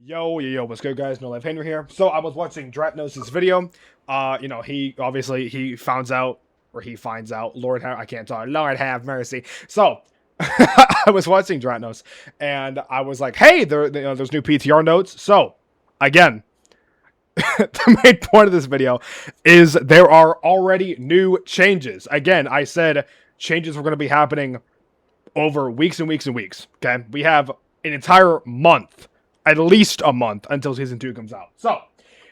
Yo, what's good, guys? No Life Henry here. So I was watching Dratnos' video. He finds out, or he finds out. I can't talk. Lord have mercy. So I was watching Dratnos, and I was like, hey, there's new PTR notes. So again, the main point of this video is there are already new changes. Again, I said changes were going to be happening over weeks and weeks and weeks. Okay, we have an entire month, at least a month, until season 2 comes out. So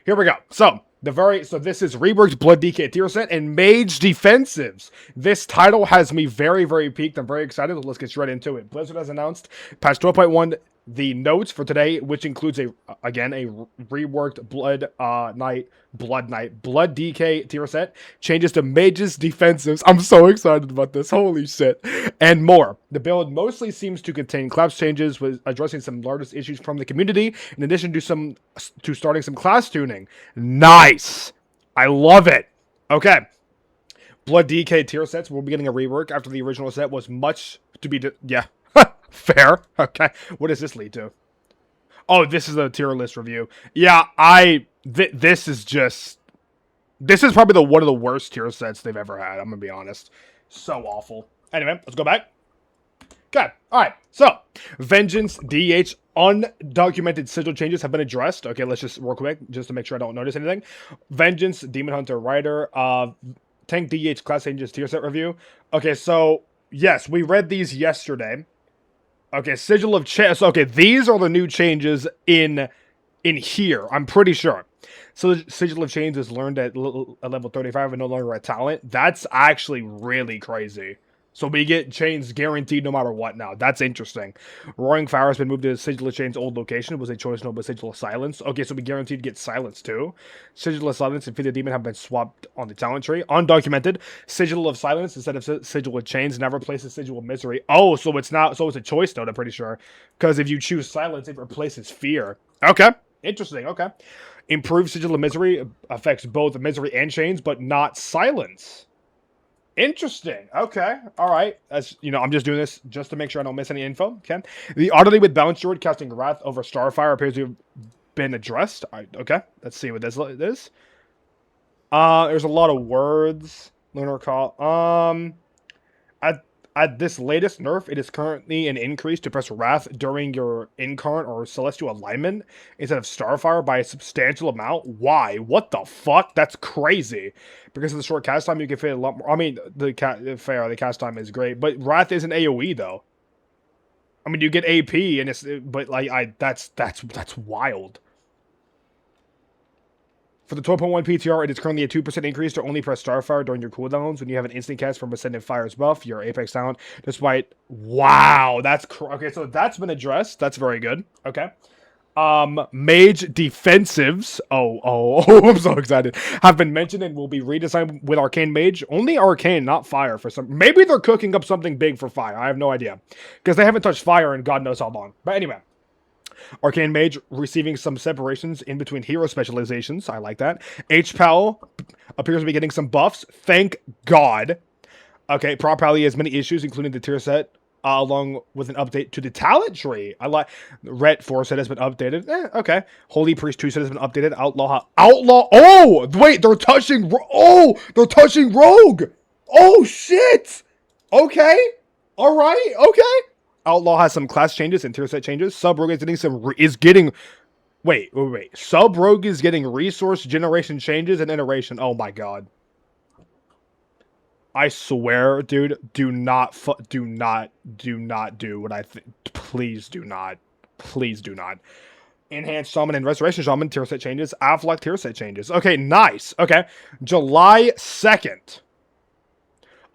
here we go. So this is reworked Blood DK tier set and Mage Defensives. This title has me very, very peaked. I'm very excited. Let's get straight into it. Blizzard has announced patch 12.1 the notes for today, which includes a reworked Blood DK tier set, changes to Mage's Defensives. I'm so excited about this. Holy shit. And more. The build mostly seems to contain class changes with addressing some largest issues from the community, in addition to starting some class tuning. Nice. I love it. Okay. Blood DK tier sets will be getting a rework after the original set was much to be yeah. Fair. Okay. What does this lead to? Oh, this is a tier list review. Yeah, this is probably one of the worst tier sets they've ever had. I'm gonna be honest. So awful. Anyway, let's go back. Okay. Alright. So, Vengeance, DH, undocumented sigil changes have been addressed. Okay, let's just real quick, just to make sure I don't notice anything. Vengeance, Demon Hunter, Rider, Tank DH class changes tier set review. Okay, so yes, we read these yesterday. Okay, Sigil of Changes. Okay, these are the new changes in here. I'm pretty sure. So Sigil of Changes is learned at level 35 and no longer a talent. That's actually really crazy. So we get chains guaranteed no matter what now. That's interesting. Roaring Fire has been moved to Sigil of Chains' old location. It was a choice no, but Sigil of Silence. Okay, so we guaranteed to get Silence too. Sigil of Silence and Feed the Demon have been swapped on the talent tree. Undocumented. Sigil of Silence instead of Sigil of Chains now replaces Sigil of Misery. Oh, so it's not. So it's a choice note, I'm pretty sure. Because if you choose Silence, it replaces Fear. Okay. Interesting. Okay. Improved Sigil of Misery affects both Misery and Chains, but not Silence. Interesting. Okay. All right. I'm just doing this just to make sure I don't miss any info. Okay. The oddity with Balance Druid casting Wrath over Starfire appears to have been addressed. Okay. Let's see what this is. There's a lot of words. Lunar Call. At this latest nerf, it is currently an increase to press Wrath during your Incarnate or Celestial alignment instead of Starfire by a substantial amount. Why? What the fuck? That's crazy. Because of the short cast time, you can fit a lot more. I mean, the cast time is great, but Wrath isn't AoE though. I mean, you get AP, and that's wild. For the 12.1 PTR, it is currently a 2% increase to only press Starfire during your cooldowns when you have an instant cast from Ascendant Fire's buff, your Apex talent, despite... Wow, okay, so that's been addressed. That's very good. Okay. Mage Defensives, I'm so excited, have been mentioned and will be redesigned with Arcane Mage. Only Arcane, not Fire for some... Maybe they're cooking up something big for Fire. I have no idea. Because they haven't touched Fire in God knows how long. But anyway... Arcane Mage receiving some separations in between hero specializations. I like that. HPAL appears to be getting some buffs. Thank God. Okay, Prop Pally has many issues, including the tier set, along with an update to the talent tree. I like Ret 4 set has been updated. Okay. Holy Priest 2 set has been updated. Outlaw. Oh, wait, they're touching Rogue. Oh, shit. Okay. All right. Okay. Outlaw has some class changes and tier set changes. Sub Rogue is getting wait. Sub Rogue is getting resource generation changes and iteration. Oh my god. I swear, dude, do not do what I think. Please do not. Please do not. Enhanced Shaman and Restoration Shaman tier set changes. Affleck tier set changes. Okay, nice. Okay. July 2nd.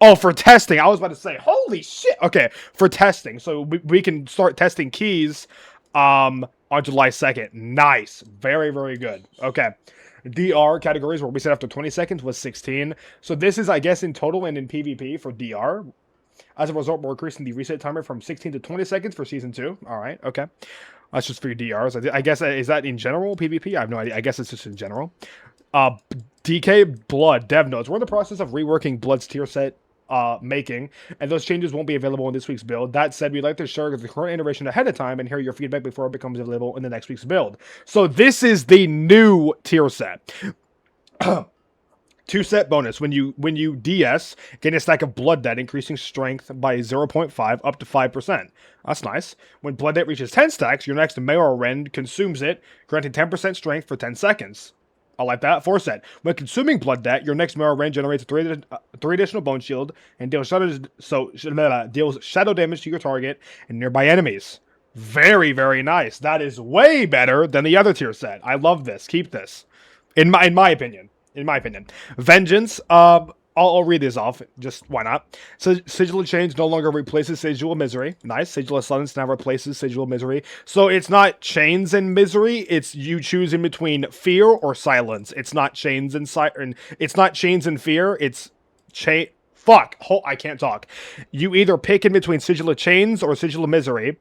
Oh, for testing. I was about to say, holy shit. Okay, for testing. So we can start testing keys on July 2nd. Nice. Very, very good. Okay. DR categories where we said after 20 seconds was 16. So this is, I guess, in total and in PvP for DR. As a result, we're increasing the reset timer from 16 to 20 seconds for Season 2. All right, okay. That's just for your DRs. I guess, is that in general PvP? I have no idea. I guess it's just in general. DK Blood dev notes. We're in the process of reworking Blood's tier set making, and those changes won't be available in this week's build. That said, we'd like to share the current iteration ahead of time and hear your feedback before it becomes available in the next week's build. So this is the new tier set. 2-set bonus. When you DS, gain a stack of Blood Debt, increasing strength by 0.5 up to 5%. That's nice. When Blood Debt reaches 10 stacks, your next Mayor Rend consumes it, granting 10% strength for 10 seconds. I like that. 4-set. When consuming Blood Debt, your next Mayor Rend generates 3 additional Bone Shield and deals shadow damage to your target and nearby enemies. Very, very nice. That is way better than the other tier set. I love this. Keep this. In my opinion. Vengeance. I'll read this off. Just why not? So Sigil of Change no longer replaces Sigil of Misery. Nice. Sigil of Silence now replaces Sigil of Misery. So it's not Chains and Misery. It's you choose in between Fear or Silence. It's not Chains and It's not Chains and Fear. It's Fuck. I can't talk. You either pick in between Sigil of Chains or Sigil of Misery.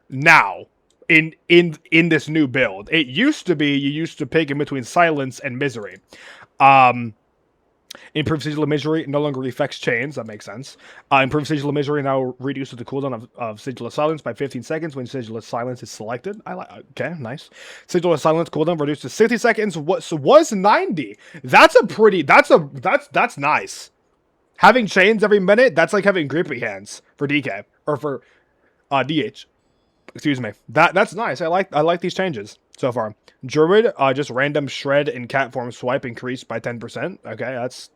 Now. In this new build. It used to be you used to pick in between Silence and Misery. Improved Sigil of Misery no longer affects Chains. That makes sense. Improved Sigil of Misery now reduces the cooldown of Sigil of Silence by 15 seconds when Sigil of Silence is selected. Okay, nice. Sigil of Silence cooldown reduced to 60 seconds. Was 90. That's nice. Having Chains every minute, that's like having Grippy Hands for DK or for DH. Excuse me. That's nice. I like these changes so far. Druid, just random shred and cat form swipe increased by 10%. Okay, that's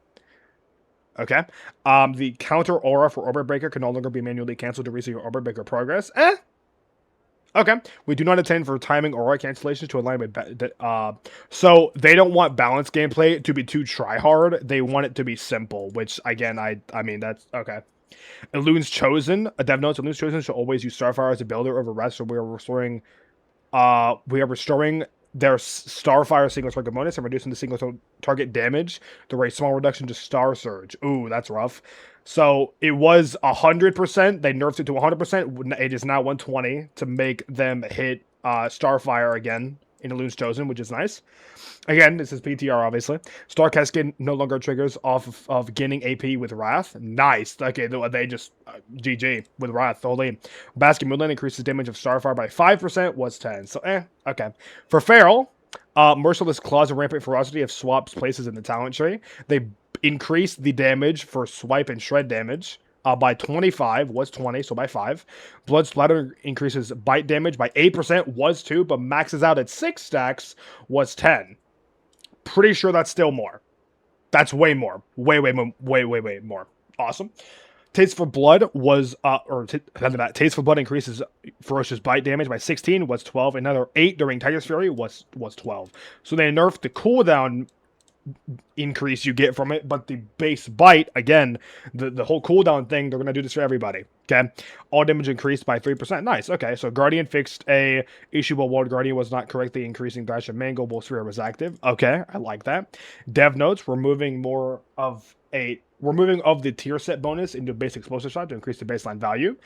okay. The counter aura for Orbit Breaker can no longer be manually canceled to reset your Orbit Breaker progress. Okay. We do not intend for timing aura cancellations to align with so they don't want balanced gameplay to be too try hard. They want it to be simple, which again I mean that's okay. Ellune's Chosen. A dev notes, Ellune's Chosen should always use Starfire as a builder over rest, so we are restoring their Starfire single target bonus and reducing the single target damage through a small reduction to Star Surge. Ooh, that's rough. So it was 100%. They nerfed it to 100%. It is now 120 to make them hit Starfire again in Ellune's Chosen, which is nice. Again, this is PTR, obviously. Star Cascade no longer triggers off of gaining AP with Wrath. Nice. Okay, they just GG with Wrath. Holy. Basket Moonlight increases damage of Starfire by 5%. Was 10. So, okay. For Feral, Merciless Claws and Rampant Ferocity have swapped places in the talent tree. They increased the damage for swipe and shred damage. By 25, was 20, so by 5. Blood Splatter increases bite damage by 8%, was 2, but maxes out at 6 stacks, was 10. Pretty sure that's still more. That's way more. Way more. Awesome. Taste for Blood was, Taste for Blood increases Ferocious Bite damage by 16, was 12. Another 8 during Tiger's Fury was 12. So they nerfed the cooldown increase you get from it, but the base bite, again, the whole cooldown thing, they're going to do this for everybody. Okay, all damage increased by 3%. Nice. Okay, so Guardian fixed a issue while Walled Guardian was not correctly increasing dash of mango while Sphere was active. Okay, I like that. Dev notes, removing of the tier set bonus into base explosive shot to increase the baseline value.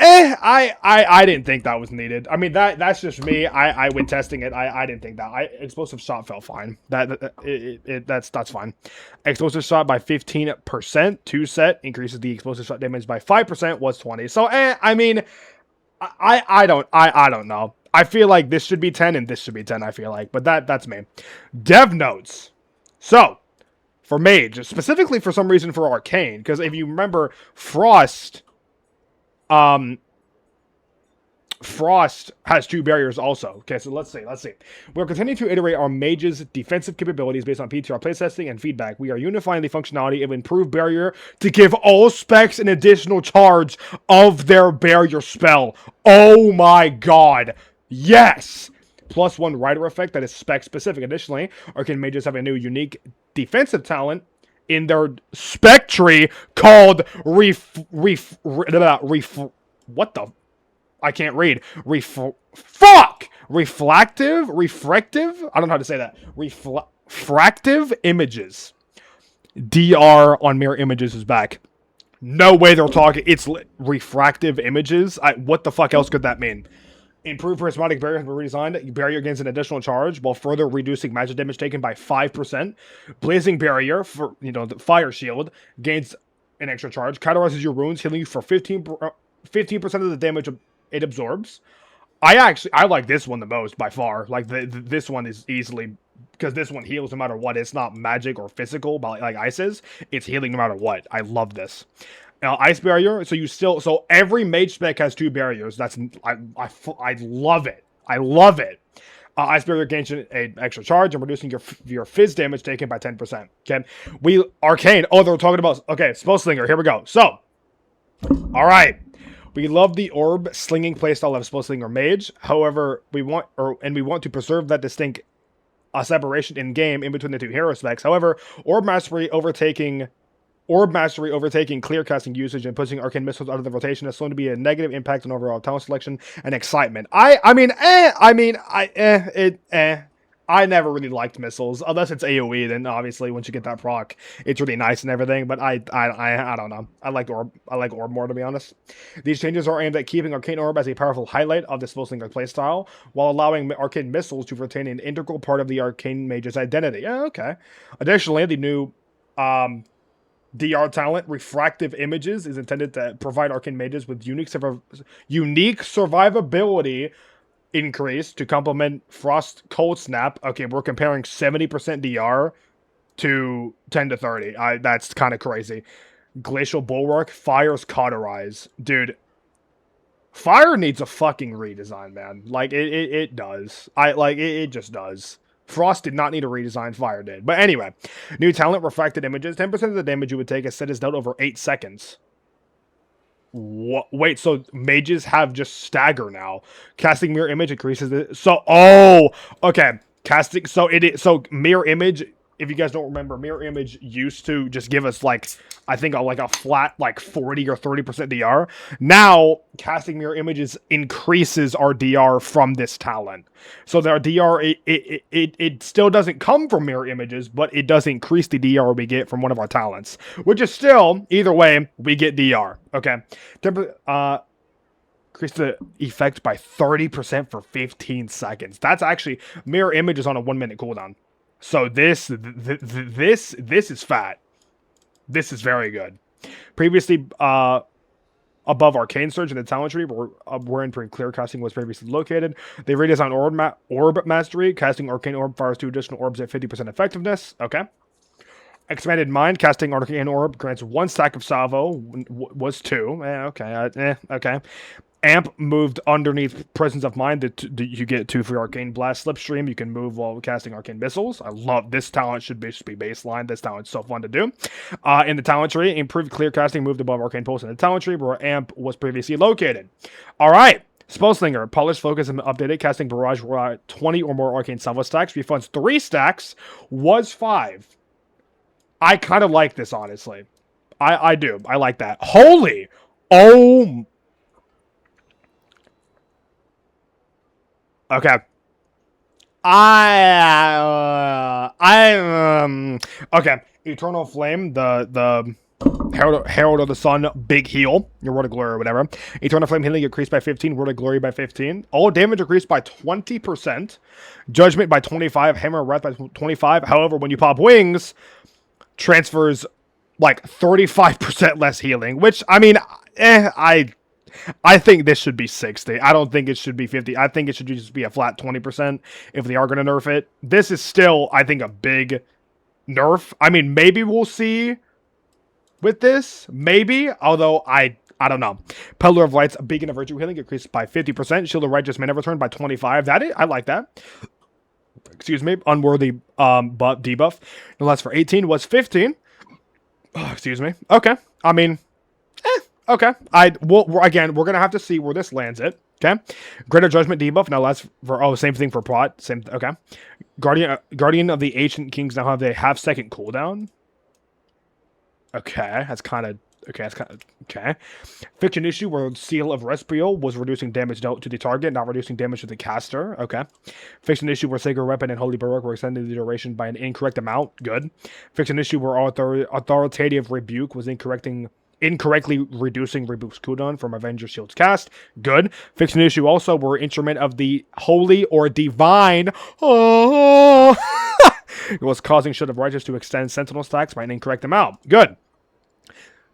I didn't think that was needed. I mean, that's just me. I went testing it. I didn't think that. Explosive shot felt fine. That's fine. Explosive shot by 15%. 2-set increases the explosive shot damage by 5%. Was 20. So I mean, I don't know. I feel like this should be 10 and this should be 10. I feel like, but that's me. Dev notes. So for Mage, specifically for some reason for Arcane, because if you remember, Frost has 2 barriers also. Okay, so let's see. We're continuing to iterate our Mage's defensive capabilities based on PTR playtesting and feedback. We are unifying the functionality of improved barrier to give all specs an additional charge of their barrier spell. Oh my god. Yes! +1 rider effect that is spec specific. Additionally, Arcane Mages have a new unique defensive talent in their spec tree called what the? I can't read. Refractive? I don't know how to say that. Refractive images. DR on mirror images is back. No way they're talking. It's refractive images. What the fuck else could that mean? Improved Prismatic Barrier has been redesigned. Barrier gains an additional charge while further reducing magic damage taken by 5%. Blazing Barrier, for the Fire Shield, gains an extra charge. Cauterizes your wounds, healing you for 15% of the damage it absorbs. I like this one the most by far. Like this one is easily, because this one heals no matter what. It's not magic or physical, but like ice is. It's healing no matter what. I love this. Ice barrier. So every mage spec has 2 barriers. I love it. I love it. Ice barrier gains an extra charge and reducing your fizz damage taken by 10%. Okay. Arcane. Oh, they're talking about. Okay, spell slinger. Here we go. So, all right. We love the orb slinging playstyle of Spell Slinger Mage. However, we want to preserve that distinct separation in game in between the 2 hero specs. However, Orb Mastery overtaking clear casting usage and pushing arcane missiles out of the rotation is shown to be a negative impact on overall talent selection and excitement. I never really liked missiles, unless it's AoE. Then obviously, once you get that proc, it's really nice and everything. But I don't know. I like orb more, to be honest. These changes are aimed at keeping Arcane Orb as a powerful highlight of the Spellslinger playstyle, while allowing Arcane Missiles to retain an integral part of the Arcane Mage's identity. Yeah, okay. Additionally, the new DR talent, Refractive Images, is intended to provide Arcane Mages with unique survivability increase to complement Frost Cold Snap. Okay, we're comparing 70% DR to 10 to 30. That's kind of crazy. Glacial Bulwark, Fire's Cauterize. Dude, Fire needs a fucking redesign, man. Like, it does. It just does. Frost did not need a redesign, Fire did. But anyway, new talent, Refracted Images. 10% of the damage you would take is set as dealt over 8 seconds. What? Wait, so mages have just stagger now. Casting Mirror Image increases it. So, okay. Casting, so Mirror Image, if you guys don't remember, Mirror Image used to just give us, like, I think a flat, like, 40 or 30% DR. Now, Casting Mirror Images increases our DR from this talent. So their DR, it still doesn't come from Mirror Images, but it does increase the DR we get from one of our talents. Which is still, either way, we get DR. Okay. Increase the effect by 30% for 15 seconds. That's actually, Mirror Images on a 1-minute cooldown. So this is fat. This is very good. Previously, above Arcane Surge in the talent tree, wherein clear casting was previously located, they redesigned Orb Mastery. Casting Arcane Orb fires 2 additional orbs at 50% effectiveness. Okay. Expanded Mind. Casting Arcane Orb grants 1 stack of salvo. Was 2. Okay. Okay. Amp moved underneath Presence of Mind. You get 2 for Arcane Blast. Slipstream, you can move while casting Arcane Missiles. I love this talent. Should be baseline. This talent's so fun to do. In the talent tree, improved clear casting moved above Arcane Pulse in the talent tree where Amp was previously located. All right. Spellslinger, Polished Focus and updated. Casting Barrage 20 or more Arcane Salvo stacks. Refunds 3 stacks. Was 5. I kind of like this, honestly. I do. I like that. Holy. Oh. Okay. Okay. Eternal Flame, the Herald of the Sun, big heal. Your Word of Glory or whatever. Eternal Flame healing increased by 15. Word of Glory by 15. All damage increased by 20%. Judgment by 25. Hammer of Wrath by 25. However, when you pop wings, transfers like 35% less healing. Which, I mean, I think this should be 60. I don't think it should be 50. I think it should just be a flat 20% if they are going to nerf it. This is still, I think, a big nerf. I mean, maybe we'll see with this. Maybe. Although, I don't know. Pillar of Light's Beacon of Virtue Healing increased by 50%. Shield of Righteous Mana Return by 25. I like that. Excuse me. Unworthy debuff. No less for 18 was 15. Oh, excuse me. Okay. I mean, okay. Again, we're going to have to see where this lands it. Okay. Greater Judgment debuff. Now that's for, same thing for Prot. Same, okay. Guardian of the Ancient Kings now have a half-second cooldown. Okay. That's kind of, okay. Fiction issue where Seal of Respiel was reducing damage dealt to the target, not reducing damage to the caster. Okay. Fiction issue where Sacred Weapon and Holy Baroque were extending the duration by an incorrect amount. Good. Fiction issue where Authoritative Rebuke was incorrectly reducing Rebuke's cooldown from Avenger Shield's cast. Good. Fiction issue also were Instrument of the Holy or Divine. Oh. It was causing Shield of Righteous to extend Sentinel stacks by an incorrect amount. Good.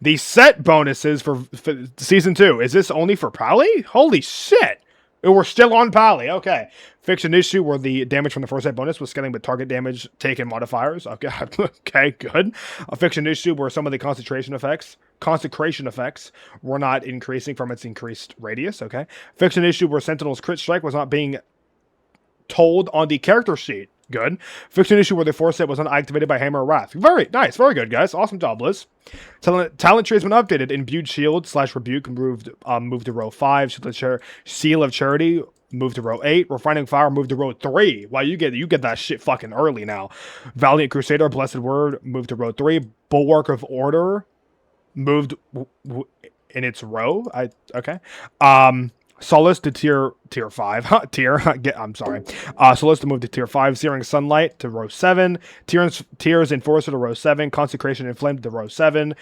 The set bonuses for season 2. Is this only for Pally? Holy shit! We're still on Pally. Okay. Fiction issue where the damage from the first set bonus was scaling with target damage taken modifiers. Okay, okay, good. A fiction issue where some of the concentration effects were not increasing from its increased radius. Okay. Fiction issue where Sentinel's crit strike was not being told on the character sheet. Good. Fiction issue where the force set was unactivated by Hammer of Wrath. Very nice. Very good, guys. Awesome job, Liz. Talent tree has been updated. Imbued Shield / Rebuke moved to row 5. Seal of Charity moved to row 8. Refining Fire moved to row 3. Wow, you get that shit fucking early now. Valiant Crusader, Blessed Word moved to row 3. Bulwark of Order moved in its row. Okay. Solace to tier 5. I'm sorry. Solace to move to tier 5. Searing Sunlight to row 7. Tears Enforcer to row 7. Consecration Inflamed to row 7.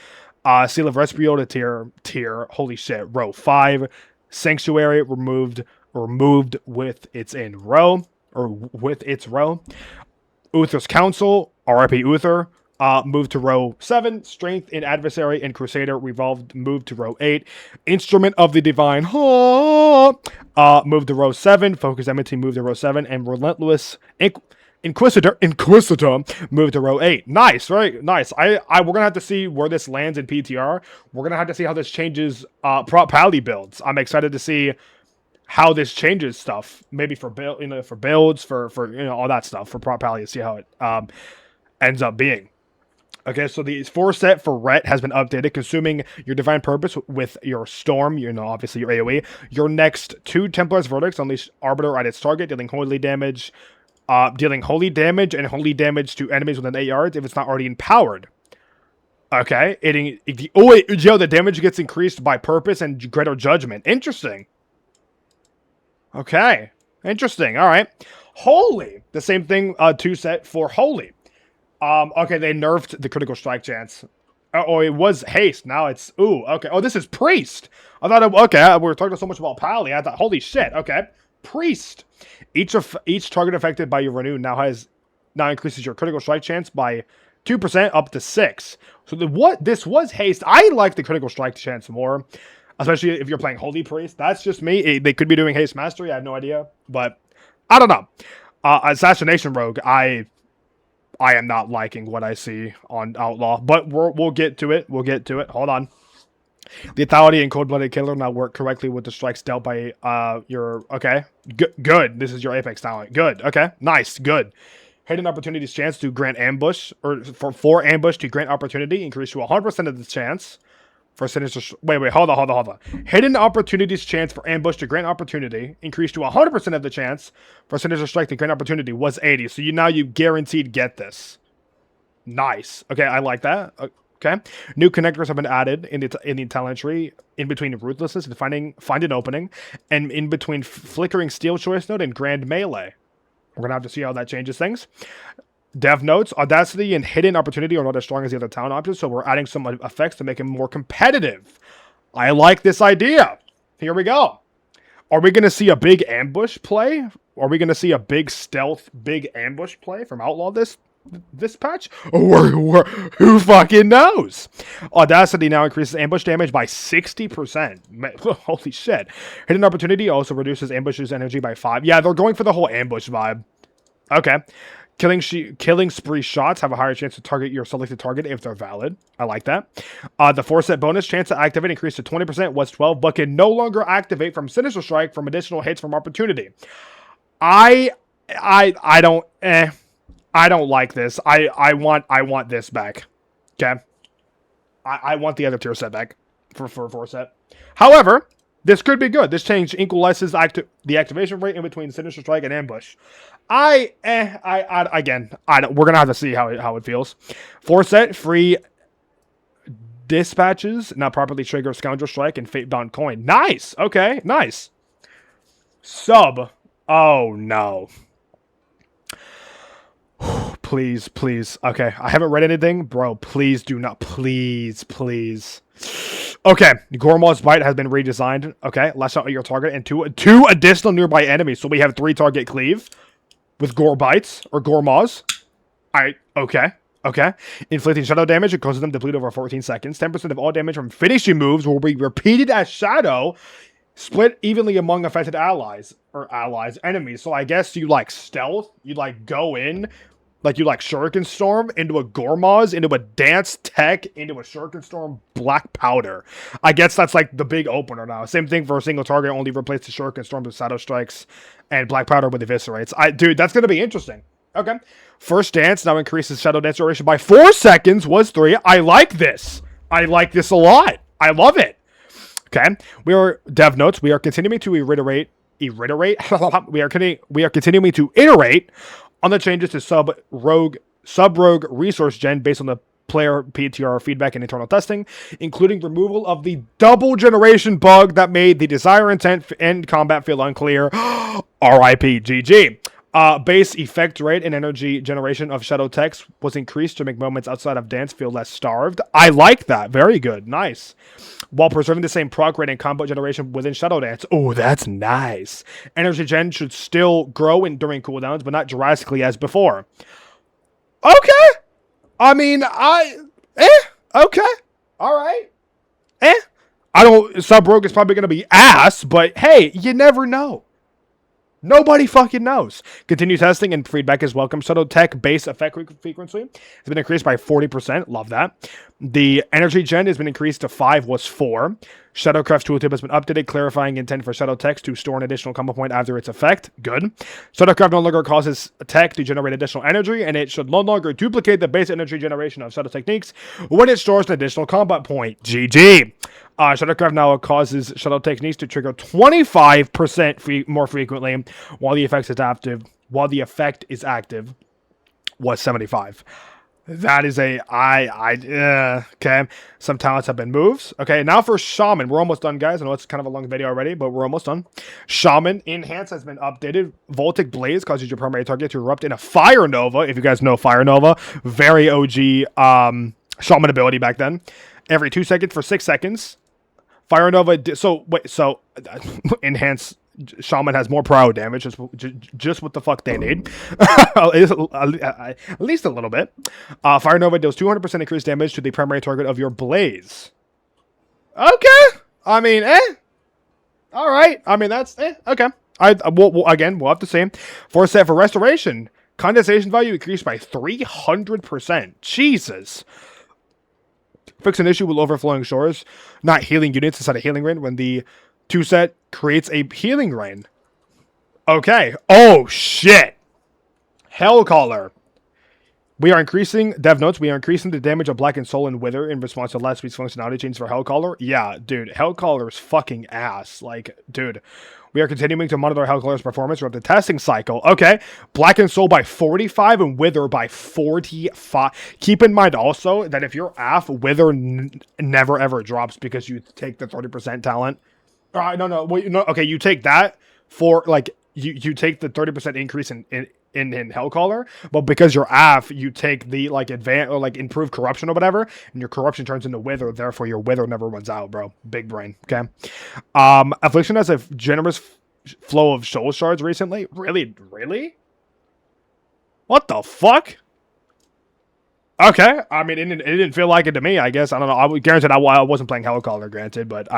Seal of Respio to tier. Holy shit. Row 5. Sanctuary removed with its row. Uther's Council. RIP Uther. Moved to row 7. Strength in Adversary and Crusader moved to row 8. Instrument of the Divine moved to row 7. Focus Enmity moved to row 7. And Relentless Inquisitor moved to row 8. Nice, right? Nice. We're gonna have to see where this lands in PTR. We're gonna have to see how this changes prop pally builds. I'm excited to see how this changes stuff. Maybe for builds, for all that stuff for prop pally, to see how it ends up being. Okay, so the 4 set for Ret has been updated, consuming your Divine Purpose with your Storm, obviously your AoE. Your next 2 Templar's Verdicts unleash Arbiter at its target, dealing holy damage and holy damage to enemies within 8 yards if it's not already empowered. Okay, the damage gets increased by Purpose and Greater Judgment. Interesting. Okay, interesting. All right. Holy, the same thing, 2 set for Holy. Okay, they nerfed the critical strike chance. Oh, it was haste. Now it's okay. Oh, this is priest. I thought we were talking so much about Pally. I thought, holy shit. Okay, priest. Each target affected by your renew now increases your critical strike chance by 2% up to 6. So this was haste. I like the critical strike chance more, especially if you're playing holy priest. That's just me. They could be doing haste mastery. I have no idea, but I don't know. Assassination rogue. I am not liking what I see on Outlaw, but we'll get to it. We'll get to it. Hold on. Lethality and Cold-Blooded Killer now work correctly with the strikes dealt by your... Okay. Good. This is your Apex talent. Good. Okay. Nice. Good. Hidden Opportunities chance to grant ambush, or for ambush to grant opportunity, increase to 100% of the chance. For Sinister... Wait, hold on. Hidden Opportunities chance for ambush to grant opportunity increased to 100% of the chance. For Sinister Strike to grant opportunity was 80. So now you guaranteed get this. Nice. Okay, I like that. Okay. New connectors have been added in the talent tree in between Ruthlessness and Find an Opening, and in between Flickering Steel Choice Note and Grand Melee. We're going to have to see how that changes things. Dev notes, Audacity and Hidden Opportunity are not as strong as the other talent options, so we're adding some effects to make it more competitive. I like this idea. Here we go. Are we going to see a big ambush play? Are we going to see a big stealth, big ambush play from Outlaw this patch? Who fucking knows? Audacity now increases ambush damage by 60%. Holy shit. Hidden Opportunity also reduces ambushes energy by 5. Yeah, they're going for the whole ambush vibe. Okay. Killing spree shots have a higher chance to target your selected target if they're valid. I like that. The 4-set bonus chance to activate increased to 20%, was 12, but can no longer activate from Sinister Strike from additional hits from opportunity. I don't like this. I want this back. Okay. I want the other tier set back for 4-set. However, this could be good. This change equalizes the activation rate in between Sinister Strike and Ambush. Again, we're gonna have to see how it feels. 4-set free dispatches now properly trigger Scoundrel Strike and Fate-Bound Coin. Nice. Okay, nice. Sub. Oh no. Please. Okay, I haven't read anything, bro. Please do not. Please. Okay, Gormaw's Bite has been redesigned. Okay, lash out at your target and two additional nearby enemies. So we have 3 target cleave with Gore Bites or Gormaws. Okay. Okay. Inflicting shadow damage, it causes them to bleed over 14 seconds. 10% of all damage from finishing moves will be repeated as shadow, split evenly among affected enemies. So I guess you like stealth, you like go in, like you like Shuriken Storm into a Gormaz, into a Dance Tech, into a Shuriken Storm Black Powder. I guess that's like the big opener now. Same thing for a single target, only replace the Shuriken Storm with Shadow Strikes and Black Powder with Eviscerates. Dude, that's gonna be interesting. Okay. First Dance now increases Shadow Dance duration by 4 seconds, was 3. I like this. I like this a lot. I love it. Okay. We are dev notes. We are continuing to iterate. we are continuing to iterate on the changes to sub-rogue resource gen based on the player PTR feedback and internal testing, including removal of the double generation bug that made the desire intent and combat feel unclear. RIP GG. Base effect rate and energy generation of shadow text was increased to make moments outside of dance feel less starved. I like that. Very good. Nice. While preserving the same proc rate and combo generation within shadow dance. Oh, that's nice. Energy gen should still grow during cooldowns, but not drastically as before. Okay. I mean, okay. All right. Sub-rogue is probably going to be ass, but hey, you never know. Nobody fucking knows. Continue testing and feedback is welcome. Shadow Tech base effect frequency has been increased by 40%. Love that. The energy gen has been increased to 5, was 4. Shadowcraft's tooltip has been updated, clarifying intent for Shadow Text to store an additional combo point after its effect. Good. Shadowcraft no longer causes tech to generate additional energy, and it should no longer duplicate the base energy generation of Shadow Techniques when it stores an additional combat point. GG. Shadowcraft now causes Shadow Techniques to trigger 25% more frequently while the effect is active. Was 75. That is okay. Some talents have been moved. Okay, now for Shaman. We're almost done, guys. I know it's kind of a long video already, but we're almost done. Shaman Enhance has been updated. Voltic Blaze causes your primary target to erupt in a Fire Nova. If you guys know Fire Nova, very OG Shaman ability back then. Every 2 seconds for 6 seconds. Fire Nova. Enhance. Shaman has more pro damage, just what the fuck they need. At least a little bit. Fire Nova deals 200% increased damage to the primary target of your blaze. Okay. I mean, all right. I mean, that's okay. We'll have to see. For restoration, condensation value increased by 300%. Jesus. Fix an issue with overflowing shores, not healing units inside a healing rain when the 2-set creates a healing rain. Okay. Oh, shit. Hellcaller. We are increasing, dev notes, we are increasing the damage of Blackened Soul and Wither in response to last week's functionality change for Hellcaller. Yeah, dude. Hellcaller's fucking ass. Like, dude. We are continuing to monitor Hellcaller's performance throughout the testing cycle. Okay. Blackened Soul by 45 and Wither by 45. Keep in mind also that if you're AF, Wither never ever drops because you take the 30% talent. No. Well, okay, you take that for, like, you take the 30% increase in Hellcaller, but because you're AF, you take the, like, advanced or, like, improved corruption or whatever, and your corruption turns into Wither, therefore your Wither never runs out, bro. Big brain, okay? Affliction has a generous flow of soul shards recently. Really? What the fuck? Okay, I mean, it didn't feel like it to me, I guess. I don't know. I would guarantee I wasn't playing Hellcaller, granted, but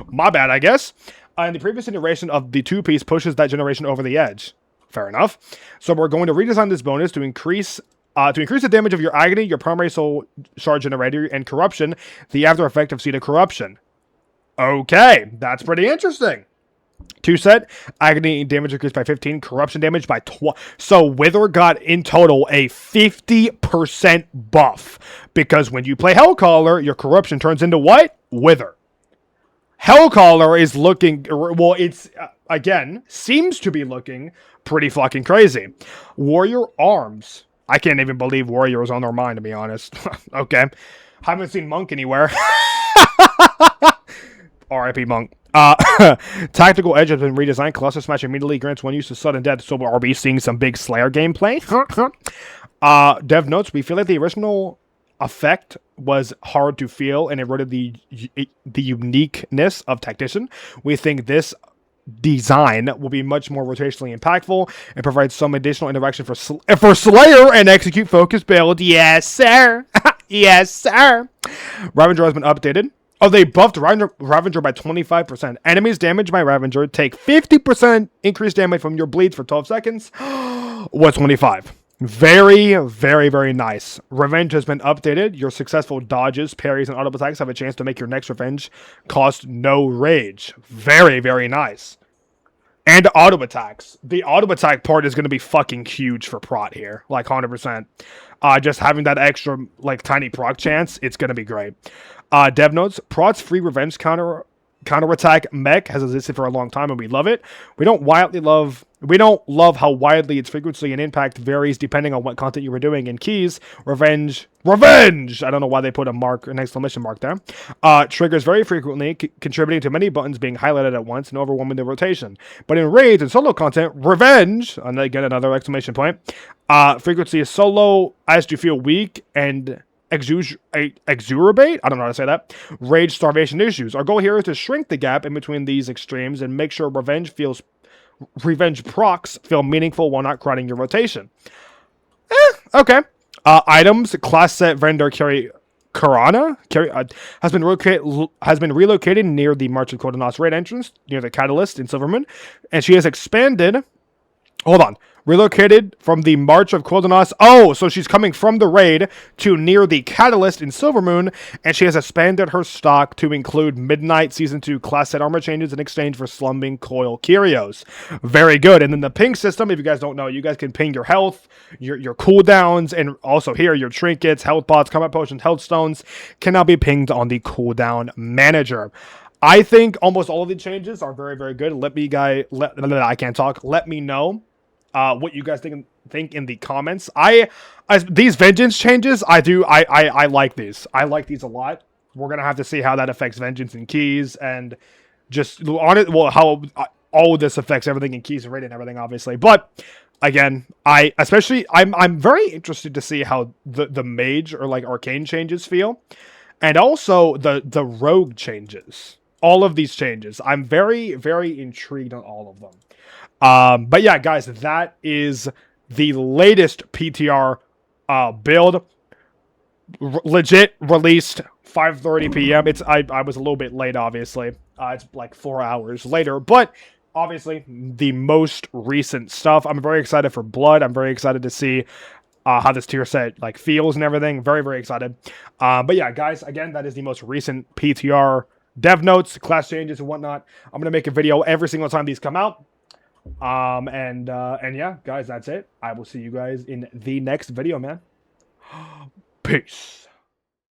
my bad, I guess. And the previous iteration of the 2-piece pushes that generation over the edge. Fair enough. So we're going to redesign this bonus to increase the damage of your Agony, your primary soul shard generator, and Corruption, the after effect of Seed of Corruption. Okay, that's pretty interesting. 2-set, Agony damage increased by 15, Corruption damage by 12. So Wither got in total a 50% buff. Because when you play Hellcaller, your Corruption turns into what? Wither. Hellcaller is looking, well, it's, again, seems to be looking pretty fucking crazy. Warrior Arms. I can't even believe Warrior was on their mind, to be honest. Okay. Haven't seen Monk anywhere. RIP Monk. Tactical Edge has been redesigned. Cluster Smash immediately grants one use to sudden death, so are we seeing some big Slayer gameplay? Dev notes, we feel like the original effect was hard to feel and eroded the uniqueness of Tactician. We think this design will be much more rotationally impactful and provide some additional interaction for Slayer and execute focus build. Yes, sir. Yes, sir. Ravager has been updated. Oh, they buffed Ravager by 25%. Enemies damaged by Ravager take 50% increased damage from your bleeds for 12 seconds. What, 25? Very, very, very nice. Revenge has been updated. Your successful dodges, parries, and auto attacks have a chance to make your next revenge cost no rage. Very, very nice. And auto attacks. The auto attack part is going to be fucking huge for Prot here. Like 100%. Just having that extra, like, tiny proc chance, it's going to be great. Dev notes, Prot's free revenge counterattack mech has existed for a long time and we love it. We don't love how widely its frequency and impact varies depending on what content you were doing. In keys, revenge, I don't know why they put an exclamation mark there, triggers very frequently, contributing to many buttons being highlighted at once and overwhelming the rotation. But in raids and solo content, revenge, and again another exclamation point, frequency is so low as to feel weak and exuribate? I don't know how to say that. Rage starvation issues. Our goal here is to shrink the gap in between these extremes and make sure revenge procs feel meaningful while not crowding your rotation. Okay. Items, class set vendor Karana has been relocated near the March of Kodanos raid entrance, near the Catalyst in Silvermoon, and she has expanded. Hold on. Relocated from the March of Quildanos. Oh, so she's coming from the raid to near the Catalyst in Silvermoon, and she has expanded her stock to include Midnight Season 2 class set armor changes in exchange for Slumbing Coil Curios. Very good. And then the ping system, if you guys don't know, you guys can ping your health, your cooldowns, and also here, your trinkets, health pots, combat potions, health stones can now be pinged on the cooldown manager. I think almost all of the changes are very, very good. Let me know what you guys think in the comments. These vengeance changes, I like these. I like these a lot. We're gonna have to see how that affects vengeance and keys, and just on it. Well, how all of this affects everything in keys and raid and everything, obviously. But again, I'm very interested to see how the mage or like arcane changes feel, and also the rogue changes. All of these changes, I'm very, very intrigued on all of them. But yeah, guys, that is the latest PTR build. Legit released 5:30 p.m. I was a little bit late, obviously. It's like 4 hours later, but obviously the most recent stuff. I'm very excited for Blood. I'm very excited to see how this tier set like feels and everything. Very, very excited. But yeah, guys, again, that is the most recent PTR dev notes, class changes, and whatnot. I'm gonna make a video every single time these come out. And yeah, guys, that's it. I will see you guys in the next video, man. Peace.